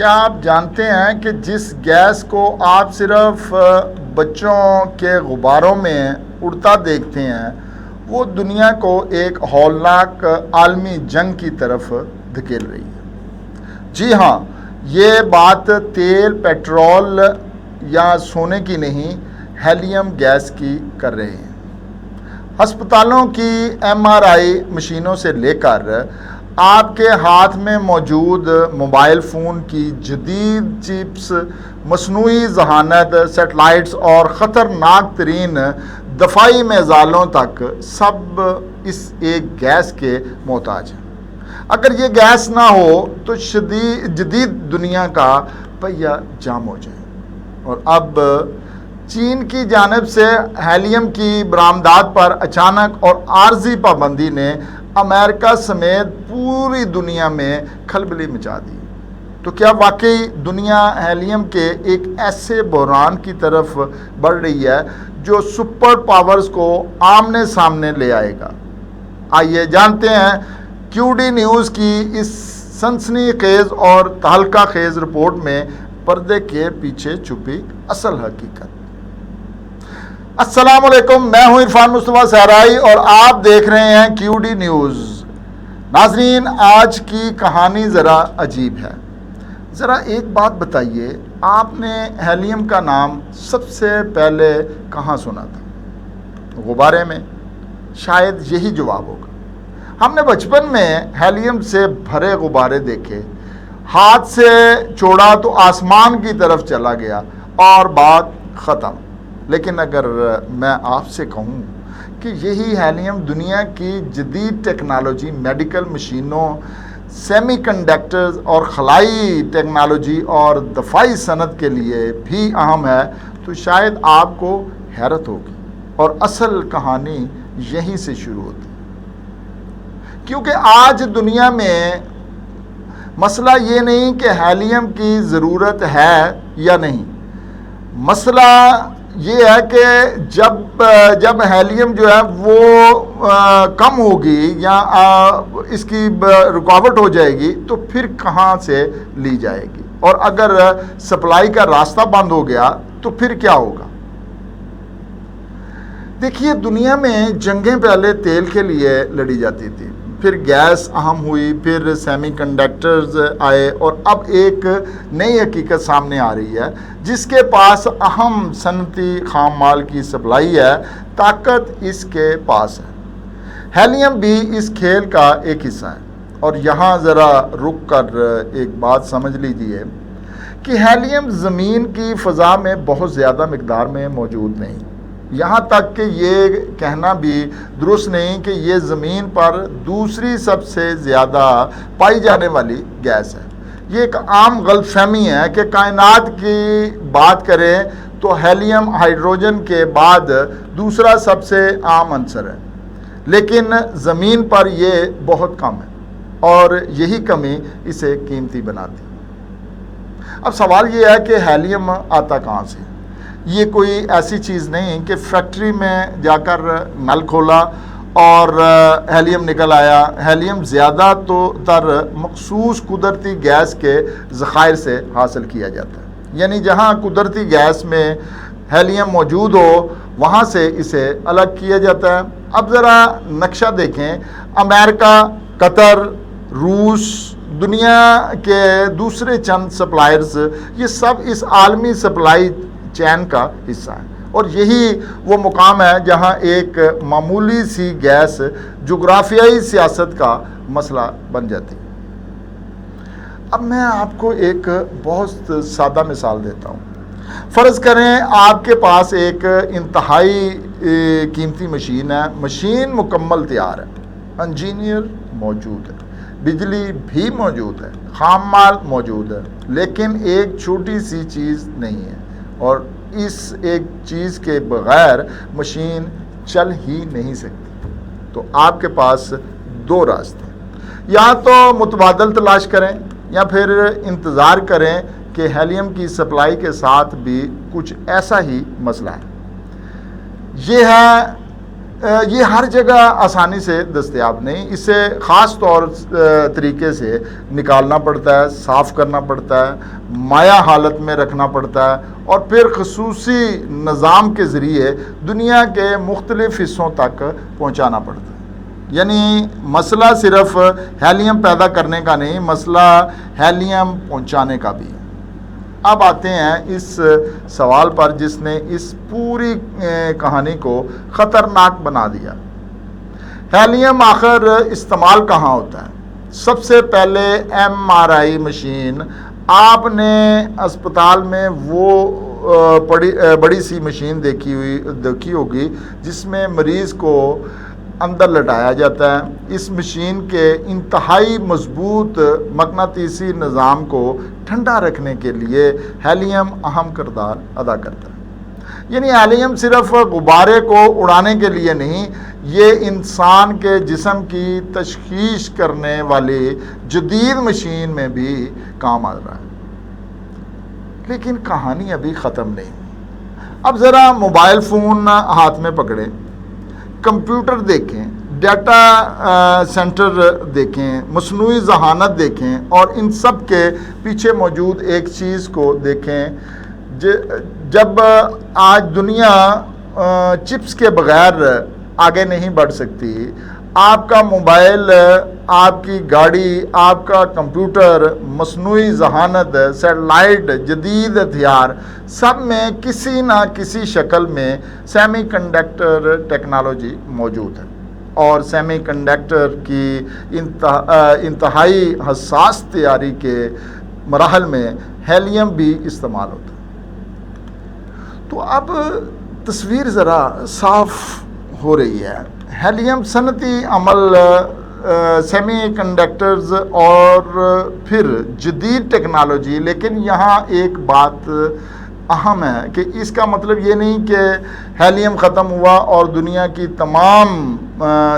کیا آپ جانتے ہیں کہ جس گیس کو آپ صرف بچوں کے غباروں میں اڑتا دیکھتے ہیں وہ دنیا کو ایک ہولناک عالمی جنگ کی طرف دھکیل رہی ہے؟ جی ہاں، یہ بات تیل، پیٹرول یا سونے کی نہیں، ہیلیم گیس کی کر رہے ہیں۔ ہسپتالوں کی MRI مشینوں سے لے کر آپ کے ہاتھ میں موجود موبائل فون کی جدید چپس، مصنوعی ذہانت، سیٹلائٹس اور خطرناک ترین دفاعی میزائلوں تک سب اس ایک گیس کے محتاج ہیں۔ اگر یہ گیس نہ ہو تو جدید دنیا کا پہیہ جام ہو جائے۔ اور اب چین کی جانب سے ہیلیم کی برآمدات پر اچانک اور عارضی پابندی نے امریکہ سمیت پوری دنیا میں کھلبلی مچا دی۔ تو کیا واقعی دنیا ہیلیم کے ایک ایسے بحران کی طرف بڑھ رہی ہے جو سپر پاورز کو آمنے سامنے لے آئے گا؟ آئیے جانتے ہیں QD نیوز کی اس سنسنی خیز اور تہلکہ خیز رپورٹ میں پردے کے پیچھے چھپی اصل حقیقت۔ السلام علیکم، میں ہوں عرفان مصطفیٰ صحرائی اور آپ دیکھ رہے ہیں QD نیوز۔ ناظرین، آج کی کہانی ذرا عجیب ہے۔ ذرا ایک بات بتائیے، آپ نے ہیلیم کا نام سب سے پہلے کہاں سنا تھا؟ غبارے میں؟ شاید یہی جواب ہوگا۔ ہم نے بچپن میں ہیلیم سے بھرے غبارے دیکھے، ہاتھ سے چھوڑا تو آسمان کی طرف چلا گیا اور بات ختم۔ لیکن اگر میں آپ سے کہوں کہ یہی ہیلیم دنیا کی جدید ٹیکنالوجی، میڈیکل مشینوں، سیمی کنڈکٹرز اور خلائی ٹیکنالوجی اور دفاعی صنعت کے لیے بھی اہم ہے تو شاید آپ کو حیرت ہوگی، اور اصل کہانی یہیں سے شروع ہوتی ہے۔ کیونکہ آج دنیا میں مسئلہ یہ نہیں کہ ہیلیم کی ضرورت ہے یا نہیں، مسئلہ یہ ہے کہ جب ہیلیم جو ہے وہ کم ہوگی یا اس کی رکاوٹ ہو جائے گی تو پھر کہاں سے لی جائے گی، اور اگر سپلائی کا راستہ بند ہو گیا تو پھر کیا ہوگا؟ دیکھیے، دنیا میں جنگیں پہلے تیل کے لیے لڑی جاتی تھی، پھر گیس اہم ہوئی، پھر سیمی کنڈکٹرز آئے، اور اب ایک نئی حقیقت سامنے آ رہی ہے جس کے پاس اہم صنعتی خام مال کی سپلائی ہے، طاقت اس کے پاس ہے۔ ہیلیم بھی اس کھیل کا ایک حصہ ہے۔ اور یہاں ذرا رک کر ایک بات سمجھ لیجیے کہ ہیلیم زمین کی فضا میں بہت زیادہ مقدار میں موجود نہیں، یہاں تک کہ یہ کہنا بھی درست نہیں کہ یہ زمین پر دوسری سب سے زیادہ پائی جانے والی گیس ہے۔ یہ ایک عام غلط فہمی ہے کہ کائنات کی بات کریں تو ہیلیم ہائیڈروجن کے بعد دوسرا سب سے عام عنصر ہے، لیکن زمین پر یہ بہت کم ہے، اور یہی کمی اسے قیمتی بناتی ہے۔ اب سوال یہ ہے کہ ہیلیم آتا کہاں سے؟ یہ کوئی ایسی چیز نہیں کہ فیکٹری میں جا کر نل کھولا اور ہیلیم نکل آیا۔ ہیلیم زیادہ تر مخصوص قدرتی گیس کے ذخائر سے حاصل کیا جاتا ہے، یعنی جہاں قدرتی گیس میں ہیلیم موجود ہو وہاں سے اسے الگ کیا جاتا ہے۔ اب ذرا نقشہ دیکھیں، امریکہ، قطر، روس، دنیا کے دوسرے چند سپلائرز، یہ سب اس عالمی سپلائی چین کا حصہ ہے، اور یہی وہ مقام ہے جہاں ایک معمولی سی گیس جغرافیائی سیاست کا مسئلہ بن جاتی ہے۔ اب میں آپ کو ایک بہت سادہ مثال دیتا ہوں۔ فرض کریں آپ کے پاس ایک انتہائی قیمتی مشین ہے، مشین مکمل تیار ہے، انجینئر موجود ہے، بجلی بھی موجود ہے، خام مال موجود ہے، لیکن ایک چھوٹی سی چیز نہیں ہے، اور اس ایک چیز کے بغیر مشین چل ہی نہیں سکتی۔ تو آپ کے پاس دو راستے ہیں، یا تو متبادل تلاش کریں یا پھر انتظار کریں کہ ہیلیم کی سپلائی کے ساتھ بھی کچھ ایسا ہی مسئلہ ہے۔ یہ ہے یہ ہر جگہ آسانی سے دستیاب نہیں، اسے خاص طریقے سے نکالنا پڑتا ہے، صاف کرنا پڑتا ہے، مائع حالت میں رکھنا پڑتا ہے، اور پھر خصوصی نظام کے ذریعے دنیا کے مختلف حصوں تک پہنچانا پڑتا ہے۔ یعنی مسئلہ صرف ہیلیم پیدا کرنے کا نہیں، مسئلہ ہیلیم پہنچانے کا بھی ہے۔ اب آتے ہیں اس سوال پر جس نے اس پوری کہانی کو خطرناک بنا دیا۔ ہیلیم آخر استعمال کہاں ہوتا ہے؟ سب سے پہلے MRI مشین، آپ نے اسپتال میں وہ بڑی سی مشین دیکھی ہوگی جس میں مریض کو اندر لٹایا جاتا ہے۔ اس مشین کے انتہائی مضبوط مقناطیسی نظام کو ٹھنڈا رکھنے کے لیے ہیلیم اہم کردار ادا کرتا ہے۔ یعنی ہیلیم صرف غبارے کو اڑانے کے لیے نہیں، یہ انسان کے جسم کی تشخیص کرنے والی جدید مشین میں بھی کام آ رہا ہے۔ لیکن کہانی ابھی ختم نہیں۔ اب ذرا موبائل فون ہاتھ میں پکڑیں، کمپیوٹر دیکھیں، ڈیٹا سینٹر دیکھیں، مصنوعی ذہانت دیکھیں، اور ان سب کے پیچھے موجود ایک چیز کو دیکھیں۔ جب آج دنیا چپس کے بغیر آگے نہیں بڑھ سکتی، آپ کا موبائل، آپ کی گاڑی، آپ کا کمپیوٹر، مصنوعی ذہانت، سیٹلائٹ، جدید ہتھیار، سب میں کسی نہ کسی شکل میں سیمی کنڈکٹر ٹیکنالوجی موجود ہے، اور سیمی کنڈکٹر کی انتہائی حساس تیاری کے مراحل میں ہیلیم بھی استعمال ہوتا ہے۔ تو اب تصویر ذرا صاف ہو رہی ہے۔ ہیلیم صنعتی عمل، سیمی کنڈکٹرز اور پھر جدید ٹیکنالوجی، لیکن یہاں ایک بات اہم ہے کہ اس کا مطلب یہ نہیں کہ ہیلیم ختم ہوا اور دنیا کی تمام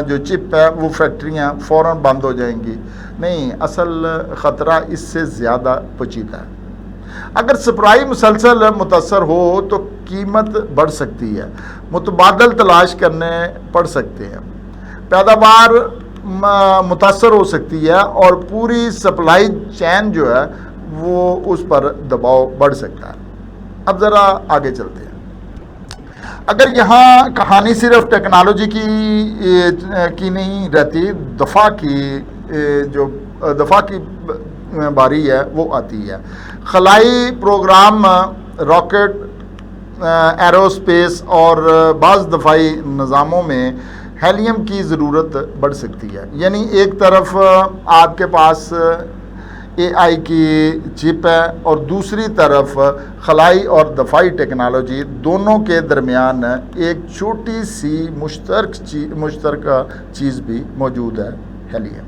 جو چپ ہے وہ فیکٹریاں فوراً بند ہو جائیں گی۔ نہیں، اصل خطرہ اس سے زیادہ پیچیدہ ہے۔ اگر سپلائی مسلسل متاثر ہو تو قیمت بڑھ سکتی ہے، متبادل تلاش کرنے پڑ سکتے ہیں، پیداوار متاثر ہو سکتی ہے، اور پوری سپلائی چین جو ہے وہ اس پر دباؤ بڑھ سکتا ہے۔ اب ذرا آگے چلتے ہیں۔ اگر یہاں کہانی صرف ٹیکنالوجی کی نہیں رہتی، دفاع کی باری ہے وہ آتی ہے۔ خلائی پروگرام، راکٹ، ایروسپیس اور بعض دفاعی نظاموں میں ہیلیم کی ضرورت بڑھ سکتی ہے۔ یعنی ایک طرف آپ کے پاس AI کی چپ ہے، اور دوسری طرف خلائی اور دفاعی ٹیکنالوجی، دونوں کے درمیان ایک چھوٹی سی مشترکہ چیز بھی موجود ہے، ہیلیم۔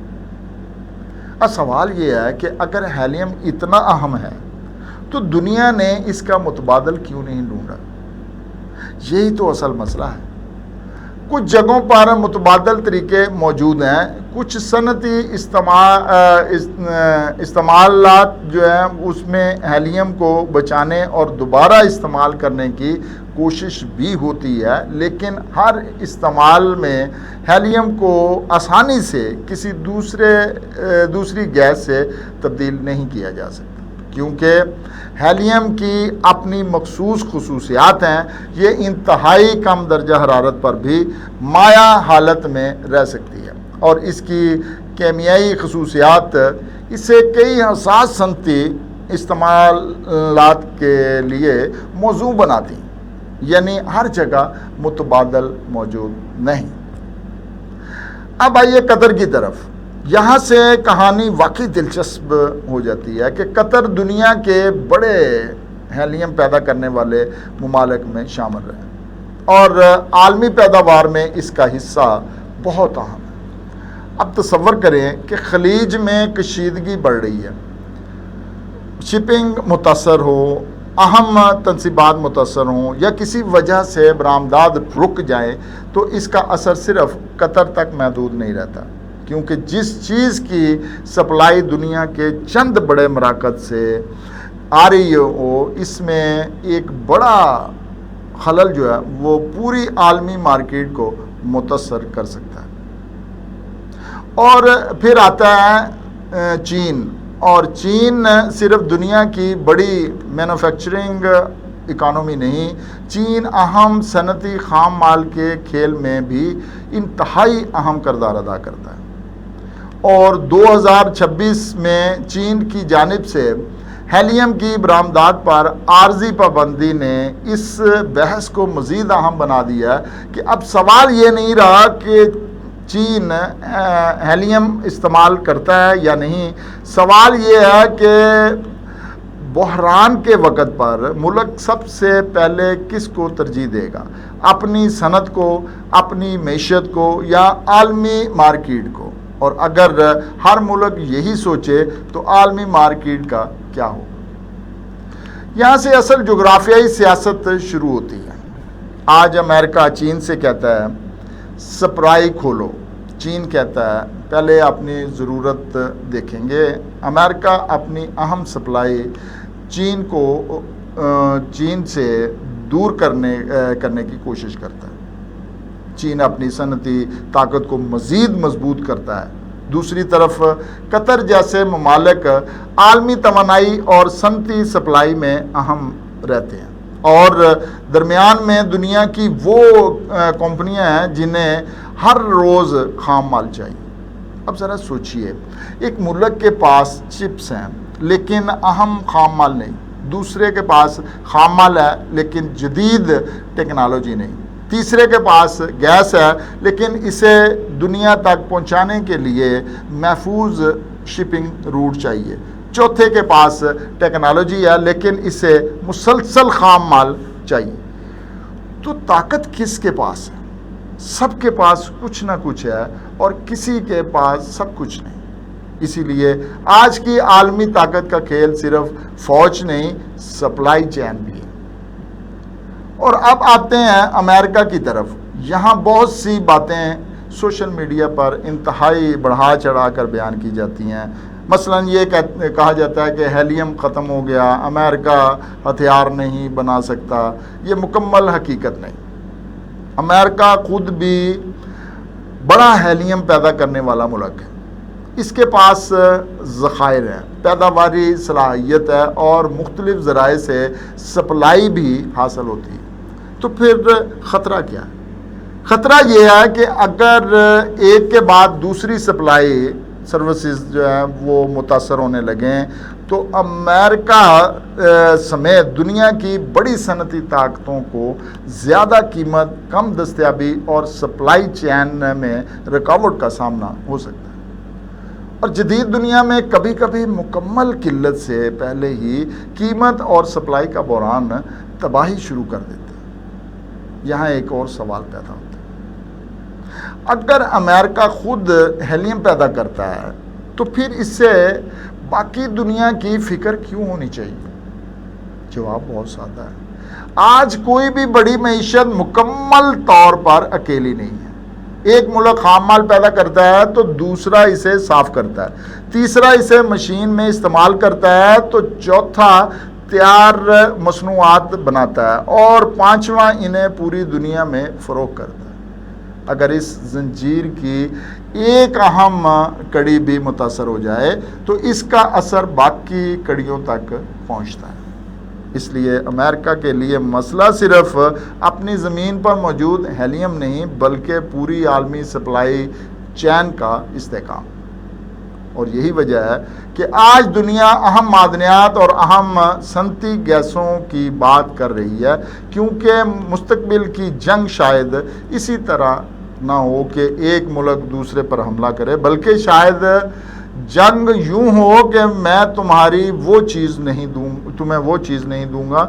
اب سوال یہ ہے کہ اگر ہیلیم اتنا اہم ہے تو دنیا نے اس کا متبادل کیوں نہیں ڈھونڈا؟ یہی تو اصل مسئلہ ہے۔ کچھ جگہوں پر متبادل طریقے موجود ہیں، کچھ صنعتی استعمالات جو ہیں اس میں ہیلیم کو بچانے اور دوبارہ استعمال کرنے کی کوشش بھی ہوتی ہے، لیکن ہر استعمال میں ہیلیم کو آسانی سے کسی دوسری گیس سے تبدیل نہیں کیا جا سکتا، کیونکہ ہیلیم کی اپنی مخصوص خصوصیات ہیں۔ یہ انتہائی کم درجہ حرارت پر بھی مائع حالت میں رہ سکتی ہے، اور اس کی کیمیائی خصوصیات اسے کئی حساس صنعتی استعمالات کے لیے موزوں بناتی ہیں۔ یعنی ہر جگہ متبادل موجود نہیں۔ اب آئیے قطر کی طرف۔ یہاں سے کہانی واقعی دلچسپ ہو جاتی ہے کہ قطر دنیا کے بڑے ہیلیم پیدا کرنے والے ممالک میں شامل ہے، اور عالمی پیداوار میں اس کا حصہ بہت اہم ہے۔ اب تصور کریں کہ خلیج میں کشیدگی بڑھ رہی ہے، شپنگ متاثر ہو، اہم تنصیبات متاثر ہوں، یا کسی وجہ سے برآمدات رک جائیں، تو اس کا اثر صرف قطر تک محدود نہیں رہتا، کیونکہ جس چیز کی سپلائی دنیا کے چند بڑے مراکز سے آ رہی ہو، اس میں ایک بڑا خلل جو ہے وہ پوری عالمی مارکیٹ کو متاثر کر سکتا ہے۔ اور پھر آتا ہے چین، اور چین صرف دنیا کی بڑی مینوفیکچرنگ اکانومی نہیں، چین اہم صنعتی خام مال کے کھیل میں بھی انتہائی اہم کردار ادا کرتا ہے۔ اور 2026 میں چین کی جانب سے ہیلیم کی برآمدات پر عارضی پابندی نے اس بحث کو مزید اہم بنا دیا ہے کہ اب سوال یہ نہیں رہا کہ چین ہیلیم استعمال کرتا ہے یا نہیں، سوال یہ ہے کہ بحران کے وقت پر ملک سب سے پہلے کس کو ترجیح دے گا، اپنی صنعت کو، اپنی معیشت کو، یا عالمی مارکیٹ کو؟ اور اگر ہر ملک یہی سوچے تو عالمی مارکیٹ کا کیا ہو؟ یہاں سے اصل جغرافیائی سیاست شروع ہوتی ہے۔ آج امریکہ چین سے کہتا ہے سپلائی کھولو، چین کہتا ہے پہلے اپنی ضرورت دیکھیں گے۔ امریکہ اپنی اہم سپلائی چین سے دور کرنے کی کوشش کرتا ہے۔ چین اپنی صنعتی طاقت کو مزید مضبوط کرتا ہے۔ دوسری طرف قطر جیسے ممالک عالمی توانائی اور صنعتی سپلائی میں اہم رہتے ہیں، اور درمیان میں دنیا کی وہ کمپنیاں ہیں جنہیں ہر روز خام مال چاہیے۔ اب ذرا سوچئے، ایک ملک کے پاس چپس ہیں لیکن اہم خام مال نہیں، دوسرے کے پاس خام مال ہے لیکن جدید ٹیکنالوجی نہیں، تیسرے کے پاس گیس ہے لیکن اسے دنیا تک پہنچانے کے لیے محفوظ شپنگ روٹ چاہیے، چوتھے کے پاس ٹیکنالوجی ہے لیکن اسے مسلسل خام مال چاہیے۔ تو طاقت کس کے پاس ہے؟ سب کے پاس کچھ نہ کچھ ہے اور کسی کے پاس سب کچھ نہیں۔ اسی لیے آج کی عالمی طاقت کا کھیل صرف فوج نہیں، سپلائی چین بھی ہے۔ اور اب آتے ہیں امریکہ کی طرف۔ یہاں بہت سی باتیں سوشل میڈیا پر انتہائی بڑھا چڑھا کر بیان کی جاتی ہیں۔ مثلا یہ کہا جاتا ہے کہ ہیلیم ختم ہو گیا، امریکہ ہتھیار نہیں بنا سکتا۔ یہ مکمل حقیقت نہیں۔ امریکہ خود بھی بڑا ہیلیم پیدا کرنے والا ملک ہے، اس کے پاس ذخائر ہیں، پیداواری صلاحیت ہے اور مختلف ذرائع سے سپلائی بھی حاصل ہوتی ہے۔ تو پھر خطرہ کیا ہے؟ خطرہ یہ ہے کہ اگر ایک کے بعد دوسری سپلائی سروسز جو ہیں وہ متاثر ہونے لگیں تو امریکہ سمیت دنیا کی بڑی صنعتی طاقتوں کو زیادہ قیمت، کم دستیابی اور سپلائی چین میں رکاوٹ کا سامنا ہو سکتا ہے۔ اور جدید دنیا میں کبھی کبھی مکمل قلت سے پہلے ہی قیمت اور سپلائی کا بحران تباہی شروع کر دیتا ہے۔ یہاں ایک اور سوال پیدا ہوتا ہے، اگر امریکہ خود ہیلیم پیدا کرتا ہے تو پھر اس سے باقی دنیا کی فکر کیوں ہونی چاہیے؟ جواب بہت سادہ ہے۔ آج کوئی بھی بڑی معیشت مکمل طور پر اکیلی نہیں ہے۔ ایک ملک خام مال پیدا کرتا ہے تو دوسرا اسے صاف کرتا ہے، تیسرا اسے مشین میں استعمال کرتا ہے تو چوتھا تیار مصنوعات بناتا ہے اور پانچواں انہیں پوری دنیا میں فروغ کرتا ہے۔ اگر اس زنجیر کی ایک اہم کڑی بھی متاثر ہو جائے تو اس کا اثر باقی کڑیوں تک پہنچتا ہے۔ اس لیے امریکہ کے لیے مسئلہ صرف اپنی زمین پر موجود ہیلیم نہیں بلکہ پوری عالمی سپلائی چین کا استحکام۔ اور یہی وجہ ہے کہ آج دنیا اہم معدنیات اور اہم صنعتی گیسوں کی بات کر رہی ہے، کیونکہ مستقبل کی جنگ شاید اسی طرح نہ ہو کہ ایک ملک دوسرے پر حملہ کرے، بلکہ شاید جنگ یوں ہو کہ میں تمہیں وہ چیز نہیں دوں گا،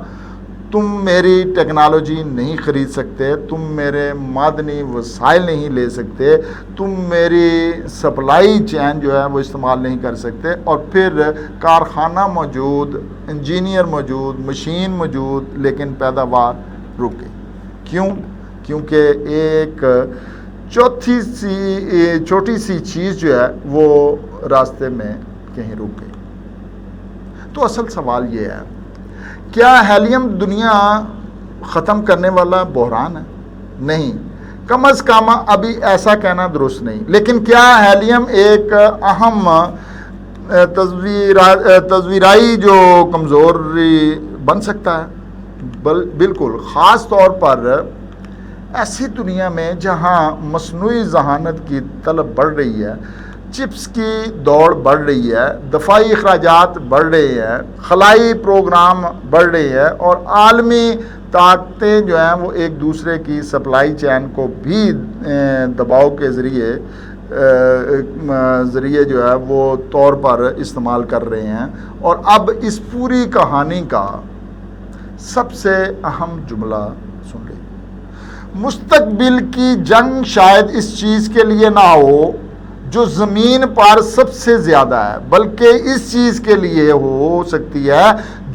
تم میری ٹیکنالوجی نہیں خرید سکتے، تم میرے معدنی وسائل نہیں لے سکتے، تم میری سپلائی چین جو ہے وہ استعمال نہیں کر سکتے، اور پھر کارخانہ موجود، انجینئر موجود، مشین موجود، لیکن پیداوار رک گئی۔ کیوں؟ کیونکہ ایک چھوٹی سی چیز جو ہے وہ راستے میں کہیں رک گئی۔ تو اصل سوال یہ ہے، کیا ہیلیم دنیا ختم کرنے والا بحران ہے؟ نہیں، کم از کم ابھی ایسا کہنا درست نہیں. لیکن کیا ہیلیم ایک اہم تصویرائی جو کمزوری بن سکتا ہے؟ بالکل، خاص طور پر ایسی دنیا میں جہاں مصنوعی ذہانت کی طلب بڑھ رہی ہے، چپس کی دوڑ بڑھ رہی ہے، دفاعی اخراجات بڑھ رہے ہیں، خلائی پروگرام بڑھ رہے ہیں، اور عالمی طاقتیں جو ہیں وہ ایک دوسرے کی سپلائی چین کو بھی دباؤ کے ذریعے جو ہے وہ طور پر استعمال کر رہے ہیں. اور اب اس پوری کہانی کا سب سے اہم جملہ سن لیں. مستقبل کی جنگ شاید اس چیز کے لیے نہ ہو جو زمین پر سب سے زیادہ ہے، بلکہ اس چیز کے لیے ہو سکتی ہے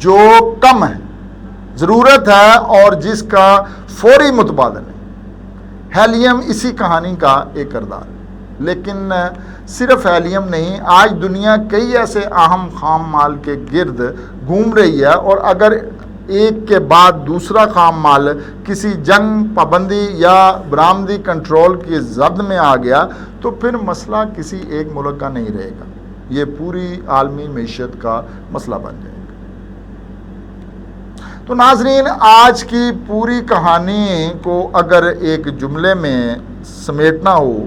جو کم ہے، ضرورت ہے اور جس کا فوری متبادل ہے. ہیلیم اسی کہانی کا ایک کردار ہے. لیکن صرف ہیلیم نہیں، آج دنیا کئی ایسے اہم خام مال کے گرد گھوم رہی ہے، اور اگر ایک کے بعد دوسرا خام مال کسی جنگ، پابندی یا برآمدی کنٹرول کی زد میں آ گیا تو پھر مسئلہ کسی ایک ملک کا نہیں رہے گا، یہ پوری عالمی معیشت کا مسئلہ بن جائے گا. تو ناظرین، آج کی پوری کہانی کو اگر ایک جملے میں سمیٹنا ہو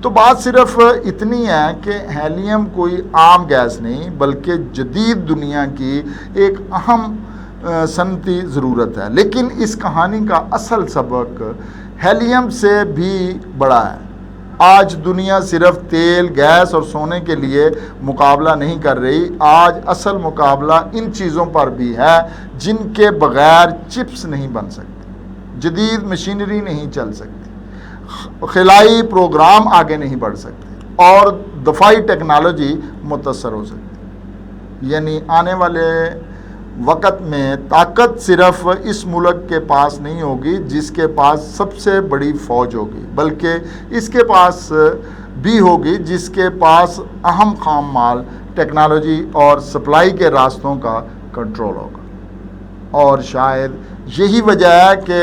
تو بات صرف اتنی ہے کہ ہیلیم کوئی عام گیس نہیں بلکہ جدید دنیا کی ایک اہم صنعتی ضرورت ہے. لیکن اس کہانی کا اصل سبق ہیلیم سے بھی بڑا ہے. آج دنیا صرف تیل، گیس اور سونے کے لیے مقابلہ نہیں کر رہی، آج اصل مقابلہ ان چیزوں پر بھی ہے جن کے بغیر چپس نہیں بن سکتے، جدید مشینری نہیں چل سکتی، خلائی پروگرام آگے نہیں بڑھ سکتے، اور دفاعی ٹیکنالوجی متاثر ہو سکتی. یعنی آنے والے وقت میں طاقت صرف اس ملک کے پاس نہیں ہوگی جس کے پاس سب سے بڑی فوج ہوگی، بلکہ اس کے پاس بھی ہوگی جس کے پاس اہم خام مال، ٹیکنالوجی اور سپلائی کے راستوں کا کنٹرول ہوگا. اور شاید یہی وجہ ہے کہ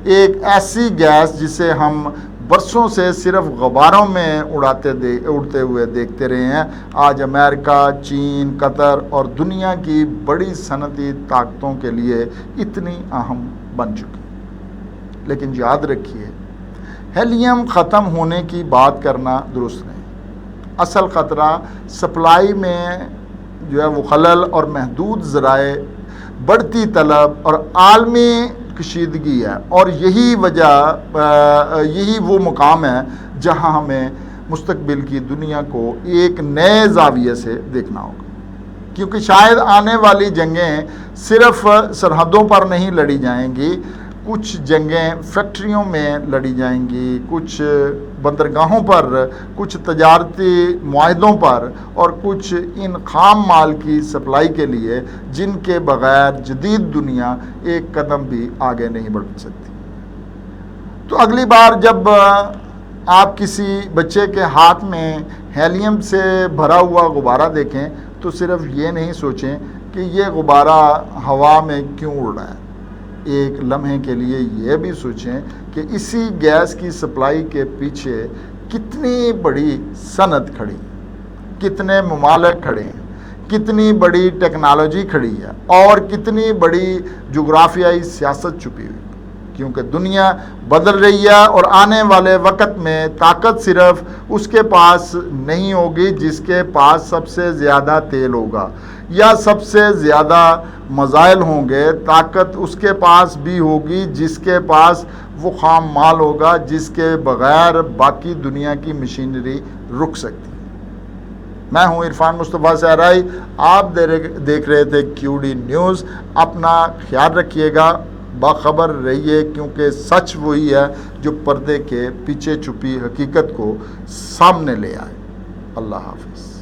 ایک ایسی گیس جسے ہم برسوں سے صرف غباروں میں اڑتے ہوئے دیکھتے رہے ہیں، آج امریکہ، چین، قطر اور دنیا کی بڑی صنعتی طاقتوں کے لیے اتنی اہم بن چکی. لیکن یاد رکھیے، ہیلیم ختم ہونے کی بات کرنا درست نہیں. اصل خطرہ سپلائی میں جو ہے وہ خلل اور محدود ذرائع، بڑھتی طلب اور عالمی کشیدگی ہے. اور یہی وہ مقام ہے جہاں ہمیں مستقبل کی دنیا کو ایک نئے زاویے سے دیکھنا ہوگا، کیونکہ شاید آنے والی جنگیں صرف سرحدوں پر نہیں لڑی جائیں گی، کچھ جنگیں فیکٹریوں میں لڑی جائیں گی، کچھ بندرگاہوں پر، کچھ تجارتی معاہدوں پر، اور کچھ ان خام مال کی سپلائی کے لیے جن کے بغیر جدید دنیا ایک قدم بھی آگے نہیں بڑھ سکتی. تو اگلی بار جب آپ کسی بچے کے ہاتھ میں ہیلیم سے بھرا ہوا غبارہ دیکھیں تو صرف یہ نہیں سوچیں کہ یہ غبارہ ہوا میں کیوں اڑ رہا ہے. ایک لمحے کے لیے یہ بھی سوچیں کہ اسی گیس کی سپلائی کے پیچھے کتنی بڑی صنعت کھڑی، کتنے ممالک کھڑے ہیں، کتنی بڑی ٹیکنالوجی کھڑی ہے، اور کتنی بڑی جغرافیائی سیاست چھپی ہوئی. کیونکہ دنیا بدل رہی ہے، اور آنے والے وقت میں طاقت صرف اس کے پاس نہیں ہوگی جس کے پاس سب سے زیادہ تیل ہوگا یا سب سے زیادہ مزائل ہوں گے. طاقت اس کے پاس بھی ہوگی جس کے پاس وہ خام مال ہوگا جس کے بغیر باقی دنیا کی مشینری رک سکتی. میں ہوں عرفان مصطفیٰ صحرائی، آپ دیکھ رہے تھے QD نیوز. اپنا خیال رکھیے گا، باخبر رہیے، کیونکہ سچ وہی ہے جو پردے کے پیچھے چھپی حقیقت کو سامنے لے آئے. اللہ حافظ.